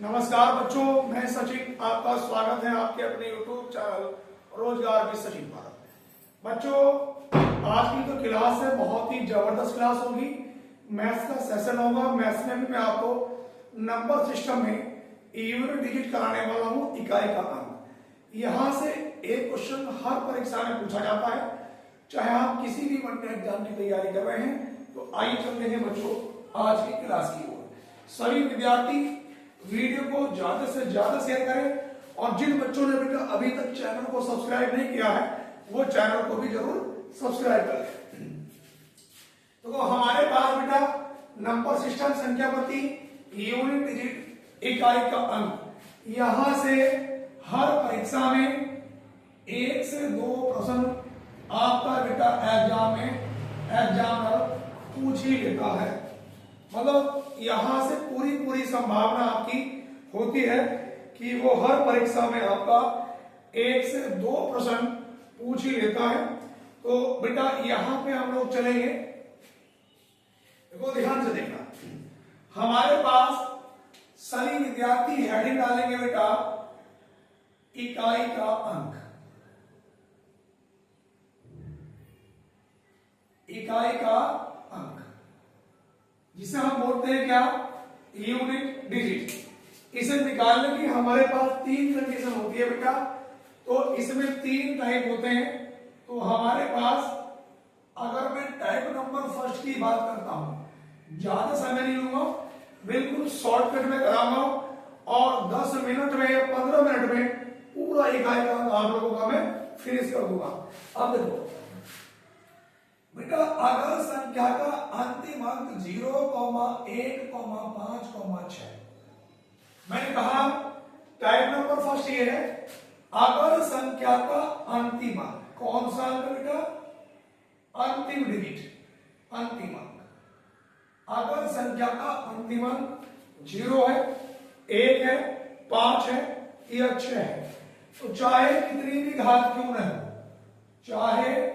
नमस्कार बच्चों, मैं सचिन, आपका स्वागत है आपके अपने YouTube चैनल रोजगार विद सचिन भारत में। बच्चों, आज की तो क्लास है बहुत ही जबरदस्त क्लास होगी। मैथ्स का सेशन होगा। मैथ्स में भी मैं आपको नंबर सिस्टम में यूनिट डिजिट कराने वाला हूँ, इकाई का अंक। यहाँ से एक क्वेश्चन हर परीक्षा में पूछा जाता है, चाहे आप किसी भी वन एग्जाम की तैयारी कर रहे हैं। तो आइए चलते हैं बच्चों आज की क्लास की ओर। सभी विद्यार्थी वीडियो को ज्यादा से ज्यादा शेयर करें और जिन बच्चों ने बेटा अभी तक चैनल को सब्सक्राइब नहीं किया है वो चैनल को भी जरूर सब्सक्राइब करें। तो हमारे पास बेटा नंबर सिस्टम, संख्या पद्धति, यूनिट डिजिट, इकाई का अंक। यहां से हर परीक्षा में 1 से 2 प्रश्न आपका बेटा एग्जाम में एग्जामिनर पूछ ही लेता है। मतलब यहां से पूरी संभावना आपकी होती है कि वो हर परीक्षा में आपका 1 से 2 प्रश्न पूछ ही लेता है। तो बेटा यहां पे हम लोग चलेंगे, देखो ध्यान से देखना। हमारे पास सभी विद्यार्थी हेडिंग डालेंगे बेटा इकाई का अंक। इकाई का अंक जिसे हम बोलते हैं क्या, यूनिट डिजिट। इसे निकालने की हमारे पास 3 कंडीशन होती है बेटा। तो इसमें 3 टाइप होते हैं। तो हमारे पास अगर मैं टाइप नंबर फर्स्ट की बात करता हूं, ज्यादा समय नहीं लूंगा, बिल्कुल शॉर्टकट में कराऊंगा और 10 मिनट में या 15 मिनट में पूरा इकाई का आप लोगों का मैं फिनिश कर दूंगा। अब देखो बेटा, अगर संख्या का अंतिम अंक 0, 1, 5, 6, मैंने कहा टाइप नंबर फर्स्ट ये है, अगर संख्या का अंतिम अंक, कौन सा अंक बेटा, अंतिम डिजिट, अंतिम अंक। अगर संख्या का अंतिम अंक 0 है, 1 है, 5 है या 6 है, तो चाहे कितनी भी घात क्यों न हो, चाहे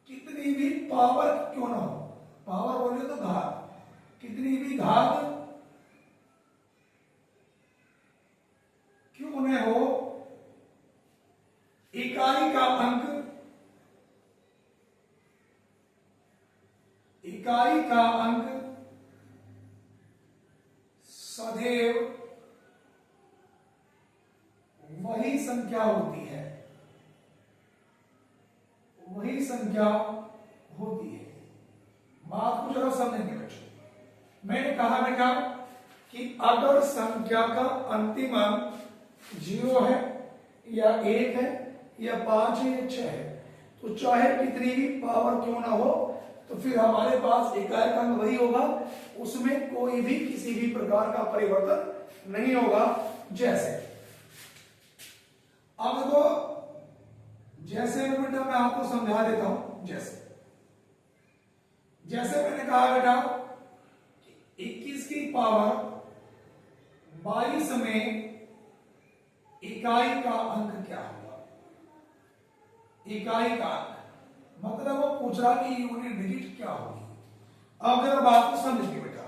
कितनी भी पावर क्यों ना हो, पावर बोले तो घात, कितनी भी घात क्यों न हो, इकाई का अंक, इकाई का अंक सदैव वही संख्या होती है, वही संख्या होती है। बात को जरा समझेंगे बच्चों। मैंने कहा बेटा कि अगर संख्या का अंतिम अंक 0 है या 1 है या 5 है या 6 है, तो चाहे कितनी भी पावर क्यों ना हो, तो फिर हमारे पास इकाई का अंक वही होगा, उसमें कोई भी किसी भी प्रकार का परिवर्तन नहीं होगा। जैसे अब तो जैसे बेटा मैं आपको समझा देता हूं। जैसे मैंने कहा बेटा 21 की पावर 22 में इकाई का अंक क्या होगा। इकाई का अंक मतलब वो पूछ रहा कि यूनिट डिजिट क्या होगी। अब जरा बात को समझिए बेटा,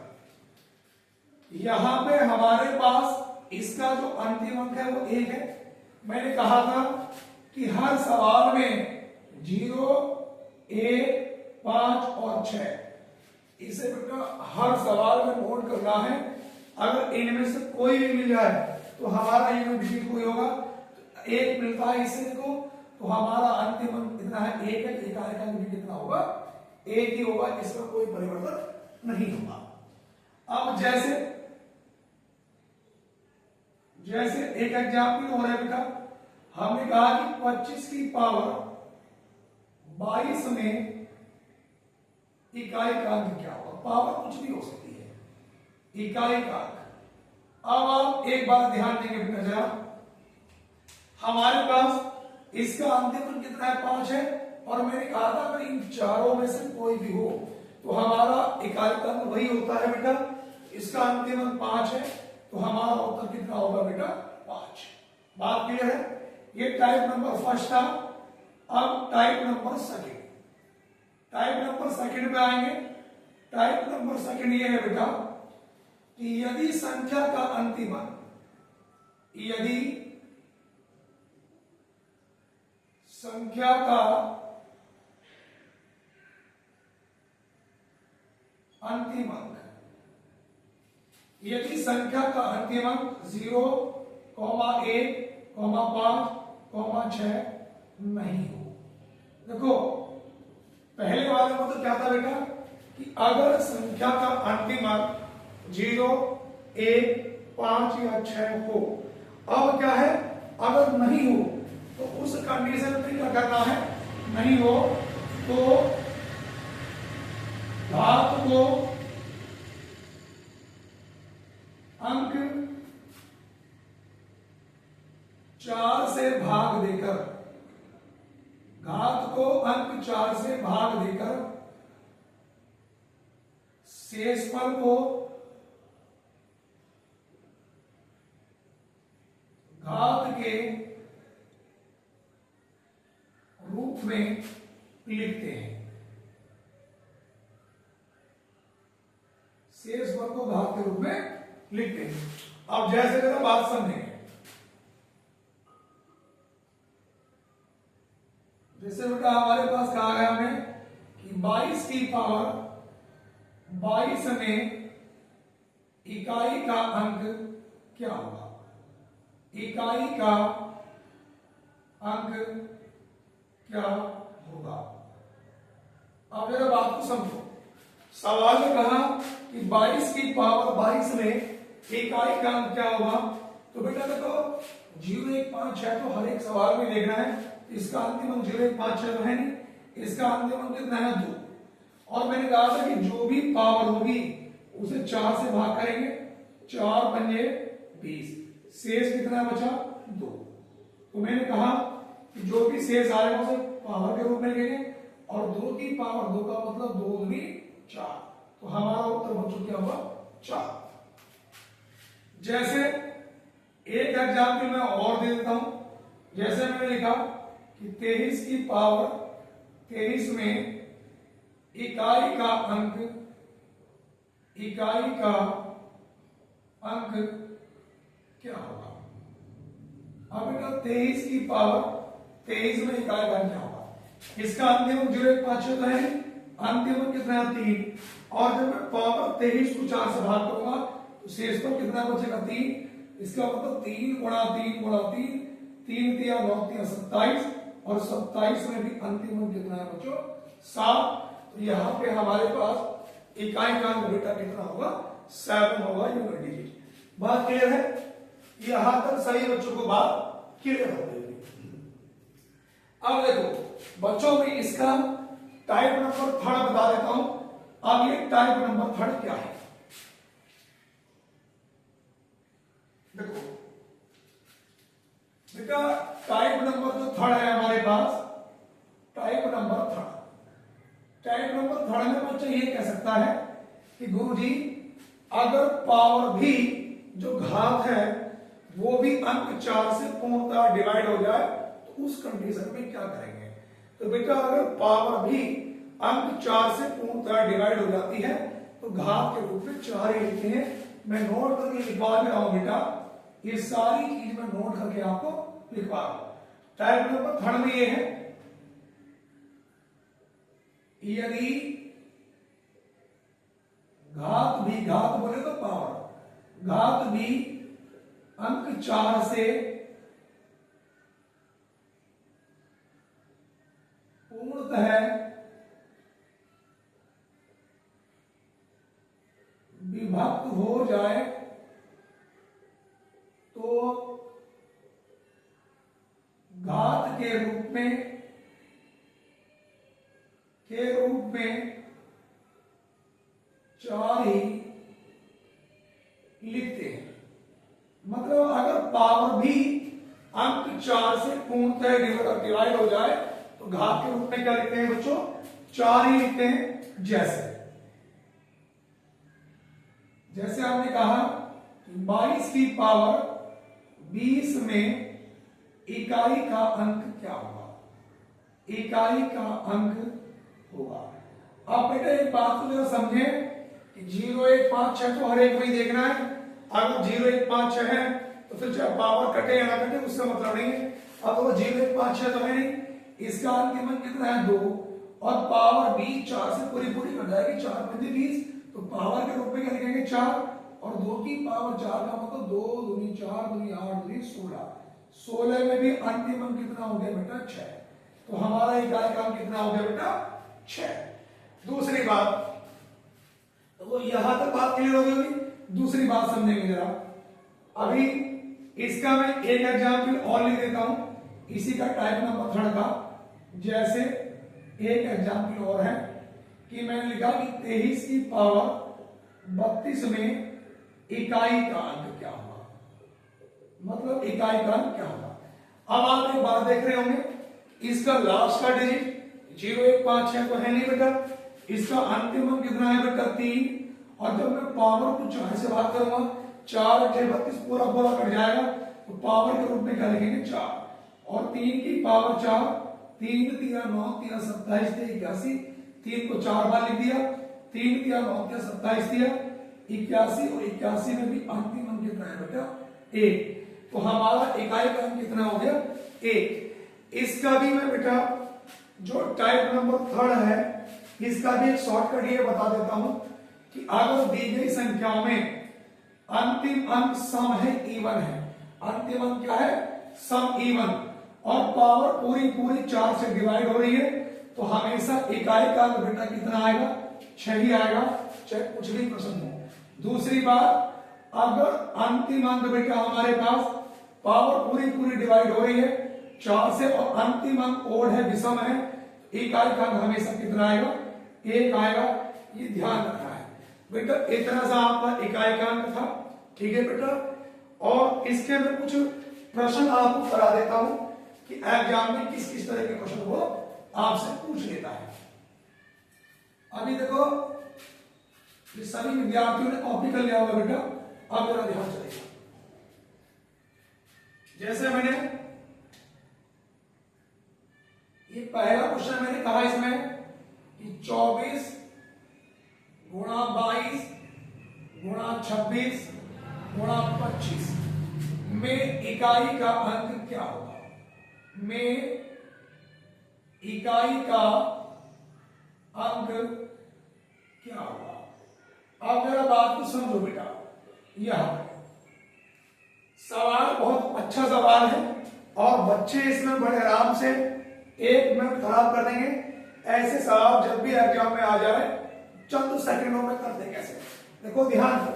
यहां पे हमारे पास इसका जो अंतिम अंक है वो 1 है। मैंने कहा था कि हर सवाल में 0, 1, 5 और 6, इसे बेटा हर सवाल में नोट करना है। अगर इनमें से कोई भी मिल जाए तो हमारा यूनिट डिजिट कोई होगा। 1 मिलता है इसे को, तो हमारा अंतिम अंक इतना है 1 है, इकाई का डिजिट कितना होगा, 1 ही होगा, इसमें कोई परिवर्तन नहीं होगा। अब जैसे एक एग्जाम्पल हो रहा है बेटा, हमने कहा कि 25 की पावर 22 में इकाई का अंक क्या होगा। पावर कुछ भी हो सकती है, इकाई का अंक। अब आप एक बात ध्यान देंगे बेटा जरा, हमारे पास इसका अंतिम अंक कितना है, 5 है, और मैंने कहा था अगर इन चारों में से कोई भी हो तो हमारा इकाई का अंक वही होता है बेटा। इसका अंतिम अंक 5 है, तो हमारा उत्तर कितना होगा बेटा, 5। बात क्लियर है। ये टाइप नंबर फर्स्ट था। अब type number second, type number second पे आएंगे। टाइप नंबर सेकंड ये है बेटा कि कि यदि संख्या का अंतिम अंक, यदि संख्या का अंतिम अंक, यदि संख्या का अंतिम अंक 0, 1, 5, 6 नहीं हो। देखो पहले वाले में तो क्या था बेटा कि अगर संख्या का अंतिम अंक 0, 1, 5 या 6 हो। अब क्या है, अगर नहीं हो तो उस कंडीशन में क्या करना है, नहीं हो तो घात को अंक 4 से भाग देकर, घात को अंक 4 से भाग देकर शेषफल को घात के रूप में लिखते हैं। शेषफल को घात के रूप में लिखते हैं। अब जैसे जरा बात समझेंगे, जैसे बेटा हमारे पास कहा गया हमें कि 22 की पावर 22 में इकाई का अंक क्या होगा, इकाई का अंक क्या होगा। अब जरा बात को समझो, सवाल में कहा कि 22 की पावर 22 में इकाई का अंक क्या होगा। तो बेटा देखो 0, 1, 5, 6 तो हर एक सवाल में देखना है। इसका अंतिम अंक 0, 1, 5, 6 तो है नहीं, इसका अंतिम अंक कितना है 2। और मैंने कहा था कि जो भी पावर होगी उसे 4 से भाग करेंगे, 4 पंजे 20, शेष कितना बचा 2। तो मैंने कहा कि जो भी शेष आ रहा है उसे पावर के रूप में लिखेंगे और 2 की पावर 2 का मतलब 2 दूनी 4। तो हमारा उत्तर बच्चों क्या हुआ 4। जैसे एक एग्जाम्पल मैं और दे देता हूं, जैसे मैंने लिखा कि 23 की पावर 23 में इकाई का अंक क्या होगा। अब बेटा 23 की पावर 23 में इकाई का अंक क्या होगा। इसका अंतिम अंक 0, 1, 5, 6 है, अंतिम अंक कितना है 3। और जब मैं पावर 23 को 4 से भाग करूंगा तो शेष पर कितना बचेगा 3। इसका मतलब 3 गुणा 3 गुणा 3, 3 3 9 3 27 और 27 में भी अंतिम अंक कितना है बच्चों 7। तो यहाँ पे हमारे पास इकाई का अंक बेटा कितना होगा 7 होगा, यूनिट डिजिट। बात क्लियर है, यहां तक सही बच्चों को बात क्लियर हो गई। अब देखो बच्चों में इसका टाइप नंबर थर्ड बता देता हूं। अब ये टाइप नंबर थर्ड क्या है, देखो बेटा टाइप नंबर जो थर्ड है हमारे पास, टाइप नंबर थर्ड में बच्चा ये कह सकता है कि गुरुजी अगर पावर भी जो घात है वो भी अंक 4 से पूर्णतः डिवाइड हो जाए तो उस कंडीशन में क्या करेंगे। तो बेटा अगर पावर भी अंक 4 से पूर्णतः डिवाइड हो जाती है तो घात के रूप में 4 ही लिखते हैं। मैं नोट करके लिखवा भी रहा हूं बेटा, ये सारी चीज मैं नोट करके आपको लिखवा रहा हूं। टाइप नंबर थर्ड में ये है, यदि घात बोले तो पावर, घात भी अंक 4 से पूर्णतः विभक्त हो जाए तो घात के रूप में 4 ही लिखते हैं। मतलब अगर पावर भी अंक 4 से पूर्णतः डिवाइड हो जाए तो घात के रूप में क्या लिखते हैं बच्चों 4 ही लिखते हैं। जैसे आपने कहा 22 की पावर 20 में इकाई का अंक क्या होगा, इकाई का अंक होगा। आप बेटा एक बात को जरा समझें 0 1 5 6 तो हर एक में ही देखना है। अगर 0 1 5 6 है तो फिर चाहे पावर कटे या ना कटे उससे मतलब नहीं है। अब तो 0 1 5 6 तो है नहीं, इसका अंतिम अंक कितना है 2 और पावर भी 4 से पूरी पूरी कट जाएगी, 4 पंजे 20, तो पावर के रूप में क्या लिखेंगे 4 और 2 की पावर 4 का मतलब 2 दूनी 4 दूनी 8 दूनी 16, 16 में भी अंतिम अंक कितना हो गया बेटा 6। तो हमारा इकाई का अंक कितना हो गया बेटा 6। दूसरी बात, तो यहां तक बात क्लियर हो गई। दूसरी बात समझेंगे जरा, अभी इसका मैं एक एग्जाम्पल और लिख देता हूं इसी का टाइप नंबर 3 का। जैसे एक एग्जाम्पल और है कि मैंने लिखा कि 23 की पावर 32 में इकाई का अंक क्या होगा, मतलब इकाई का अंक क्या होगा। अब आप एक बात देख रहे होंगे, इसका लास्ट का डिजिट 0 1 5 6 तो है नहीं बेटा, इसका अंतिम अंक कितना है बेटा 3, और जब मैं पावर को 4 से भाग करूंगा 4 8 32 पूरा पूरा कट जाएगा, तो पावर के रूप में क्या लिखेंगे 4 और 3 की पावर 4, 3 3 9 3 27 81, 3 को 4 बार लिख दिया, 3 3 9 3 27 दिया 81 और 81 में भी अंतिम अंक कितना है बेटा 1। तो हमारा इकाई का अंक कितना हो गया 1। इसका भी मैं बेटा जो टाइप नंबर 3 है इसका भी एक शॉर्टकट ये बता देता हूं कि अगर दी गई संख्याओं में अंतिम अंक सम है इवन है, अंतिम अंक क्या है सम इवन, और पावर पूरी पूरी 4 से डिवाइड हो रही है, तो हमेशा इकाई का अंक बेटा कितना आएगा 6 ही आएगा, चाहे कुछ भी प्रश्न हो। दूसरी बात, अगर अंतिम अंक बेटा हमारे पास पावर पूरी पूरी डिवाइड हो रही है 4 से और अंतिम अंक ओड है विषम है, इकाई का अंक हमेशा कितना आएगा 1 आएगा, ये ध्यान रखना है बेटा। इतना सा आपका इकाई का अंक था, ठीक है बेटा। और इसके मैं कुछ प्रश्न आपको करा देता हूं कि एग्जाम में किस किस तरह के क्वेश्चन वो आपसे पूछ लेता है। अभी देखो ये सभी विद्यार्थियों ने कॉपी कर लिया होगा बेटा, अब मेरा ध्यान चलेगा। जैसे मैंने ये पहला क्वेश्चन मैंने कहा इसमें कि 24 गुणा 22 गुणा 26 गुणा 25 में इकाई का अंक क्या होगा, में इकाई का अंक क्या होगा। अब जरा बात को समझो बेटा, यह सवाल बहुत अच्छा सवाल है और बच्चे इसमें बड़े आराम से 1 मिनट खराब कर देंगे। ऐसे सवाल जब भी एग्जाम में आ जाए चंद सेकंडों में कर दे। कैसे, देखो ध्यान दो,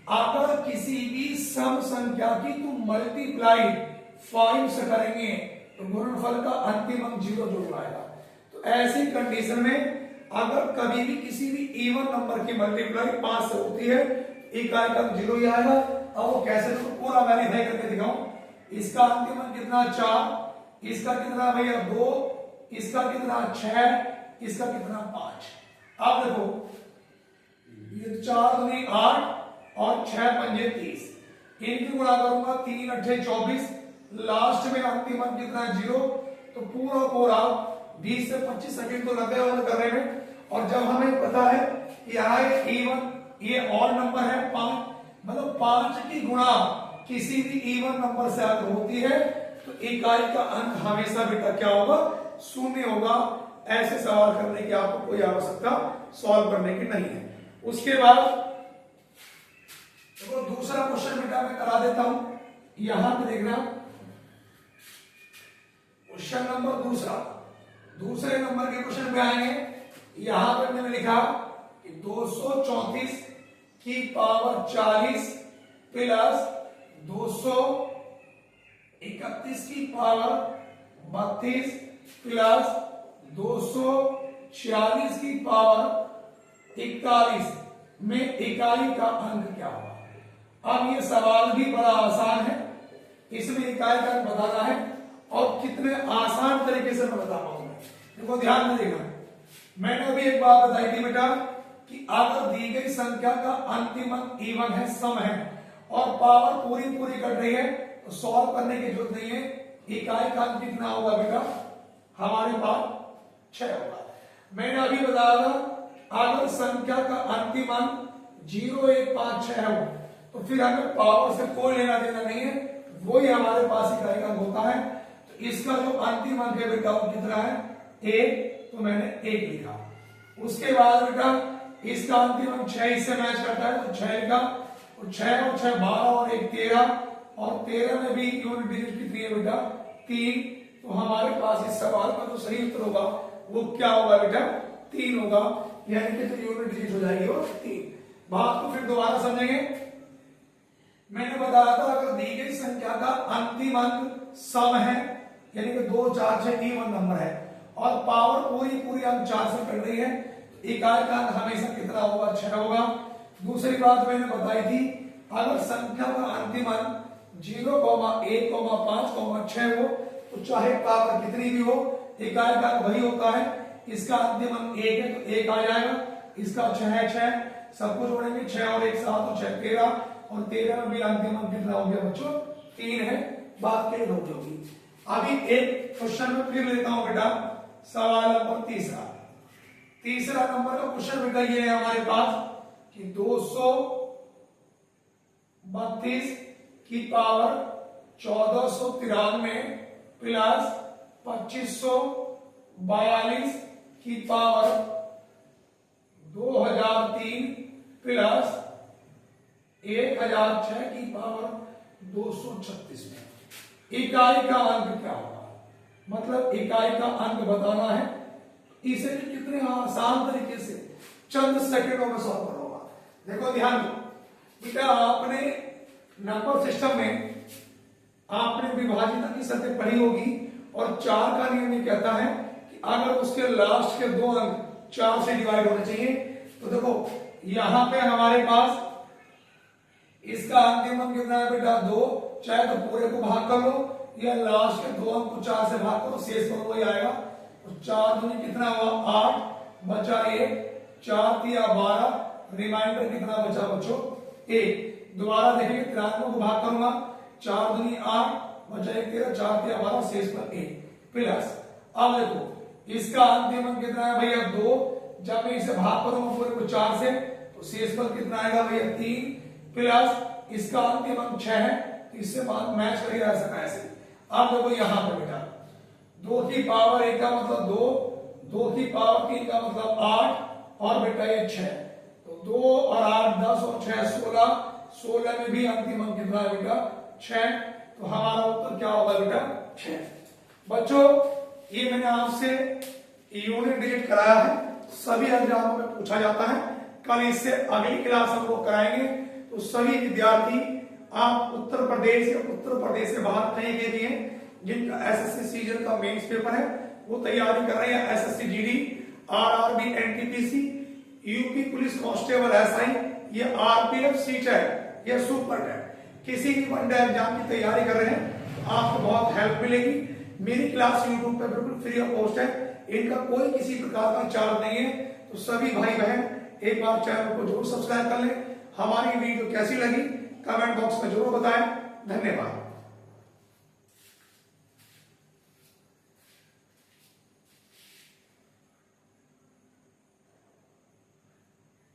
अगर किसी भी सम संख्या की तुम मल्टीप्लाई 5 से करेंगे तो गुणनफल का अंतिम अंक 0 जरूर आएगा। तो ऐसी कंडीशन में अगर कभी भी किसी भी इवन नंबर की मल्टीप्लाई 5 से होती है इकाई का 0 ही आएगा। अब वो कैसे, तो पूरा वेरीफाई करके दिखाऊं। इसका अंतिम अंक कितना 4, इसका कितना भैया 2, इसका कितना 6, इसका कितना 5। अब देखो ये 4 दूनी 8 और 6 पंजे 30, इनकी गुणा करूंगा 3 8 24, लास्ट में अंतिम अंक कितना 0। तो पूरा पूरा 20 से 25 सेकंड तो लगे होंगे करने में। और जब हमें पता है कि यहाँ इवन ये ऑड नंबर है 5, मतलब 5 की गुणा किसी भी इवन नंबर से अगर होती है तो इकाई का अंक हमेशा बेटा क्या होगा 0 होगा। ऐसे सवाल करने की आपको कोई आवश्यकता सॉल्व करने की नहीं है। उसके बाद तो दूसरा क्वेश्चन बेटा मैं करा देता हूं, यहां पे देखना क्वेश्चन नंबर दूसरे नंबर के क्वेश्चन पे आएंगे। यहां पे मैंने लिखा कि 234 की पावर 40 प्लस 231 की पावर 32 प्लस 246 की पावर 41 में इकाई का अंक क्या होगा। अब ये सवाल भी बड़ा आसान है, इसमें इकाई का अंक बताना है और कितने आसान तरीके से मैं बता पाऊंगा। देखो ध्यान में देखना, मैंने अभी एक बात बताई थी बेटा कि अगर दी गई संख्या का अंतिम अंक इवन है, सम है और पावर पूरी पूरी कट रही है तो सॉल्व करने की जरूरत नहीं है। इकाई का अंक कितना होगा बेटा हमारे पास 6 होगा। मैंने अभी बताया था अगर संख्या का अंतिम अंक 0 1 5 6 हो तो फिर हमें पावर से कोई लेना देना नहीं है, वही हमारे पास इकाई का अंक होता है। तो इसका जो अंतिम अंक है बेटा वो कितना है 1, तो मैंने 1 लिखा। उसके बाद बेटा इसका अंतिम अंक 6 इससे मैच करता है तो 6 लिखा, तो 6 और 6 12 और 1 13, और 13 में भी यूनिट डिजिट कितनी है बेटा 3। तो हमारे पास इस सवाल का जो सही उत्तर होगा वो क्या होगा बेटा 3 होगा, यानी कि जो यूनिट डिजिट हो जाएगी वो 3। बात को फिर दोबारा समझेंगे। मैंने बताया था अगर दी गई संख्या का अंतिम अंक सम है, यानी कि 2 4 6 इवन नंबर है और पावर पूरी अंक 4 से कट रही है, तो इकाई का अंक हमेशा कितना होगा 6 होगा। दूसरी बात मैंने बताई थी अगर संख्या का अंतिम अंक 0, 1, 5, 6 हो तो चाहे पावर कितनी भी हो इकाई का अंक वही होता है। इसका अंतिम अंक 1 है तो 1 आ जाएगा, इसका 6 है 6, सब कुछ जोड़ेंगे 6 और 1 7 और 6 13, और 13 में भी अंतिम अंक कितना हो गया बच्चों 3 है। बात क्लियर होगी। अभी एक क्वेश्चन में फिर लेता हूं बेटा, सवाल नंबर तीसरा नंबर का क्वेश्चन बेटा ये है हमारे पास कि 232 की पावर 1493 प्लस 2542 की पावर 2003 प्लस 1006 की पावर 236 में इकाई का अंक क्या होगा, मतलब इकाई का अंक बताना है। इसे कितने आसान तरीके से चंद सेकंडों में सॉल्व करना होगा। देखो ध्यान दो बेटा, आपने नंबर सिस्टम में आपने विभाजित की सतह पढ़ी होगी और 4 का नियम ये कहता है कि अगर उसके लास्ट के 2 अंक 4 से डिवाइड होने चाहिए। तो देखो यहां पे हमारे पास इसका अंतिम अंक कितना है बेटा 2, चाहे तो पूरे को भाग कर लो या लास्ट के 2 अंक को 4 से भाग करो, शेष पर वही आएगा। तो 4 दूनी कितना हुआ 8, बचा 1, 4 3 12, रिमाइंडर कितना बचा बच्चों 1। दोबारा देखेंगे 93 को भाग करूंगा, 4 दूनी 8, बचा 1 13, 4 3 12, शेष पर 1 प्लस। अब देखो इसका अंतिम अंक कितना है भैया 2, जब मैं इसे भाग करूंगा पूरे को 4 से तो शेष पर कितना आएगा भैया 3 प्लस इसका अंतिम अंक 6 है, तो इससे मैच करके आ सका ऐसे। अब देखो यहां पर बेटा 2 की पावर 1 का मतलब 2, 2 की पावर 3 का मतलब 8 और बेटा ये 6, तो 2 और 8 10 और 6 16, 16 में भी अंतिम अंक कितना है बेटा 6, तो हमारा उत्तर क्या होगा बेटा 6। बच्चों ये मैंने आपसे यूनिट डिजिट कराया है, सभी एग्जामों में पूछा जाता है। कल इससे अगली क्लास हम लोग कराएंगे, तो सभी विद्यार्थी आप उत्तर प्रदेश से बाहर कहीं के लिए जिनका एसएससी सीजन का मेंस पेपर है वो तैयारी कर रहे हैं, SSC GD, RRB, NTPC, UP police constable SI, ये आरपीएफ सीट है, ये सुपर है, किसी भी वनडे एग्जाम की तैयारी कर रहे हैं तो आपको बहुत हेल्प मिलेगी। मेरी क्लास यूट्यूब पे बिल्कुल फ्री ऑफ कॉस्ट है, इनका कोई किसी प्रकार का चार्ज नहीं है। तो सभी भाई बहन एक बार चैनल को जरूर सब्सक्राइब कर लें। हमारी वीडियो कैसी लगी कमेंट बॉक्स में जरूर बताएं। धन्यवाद।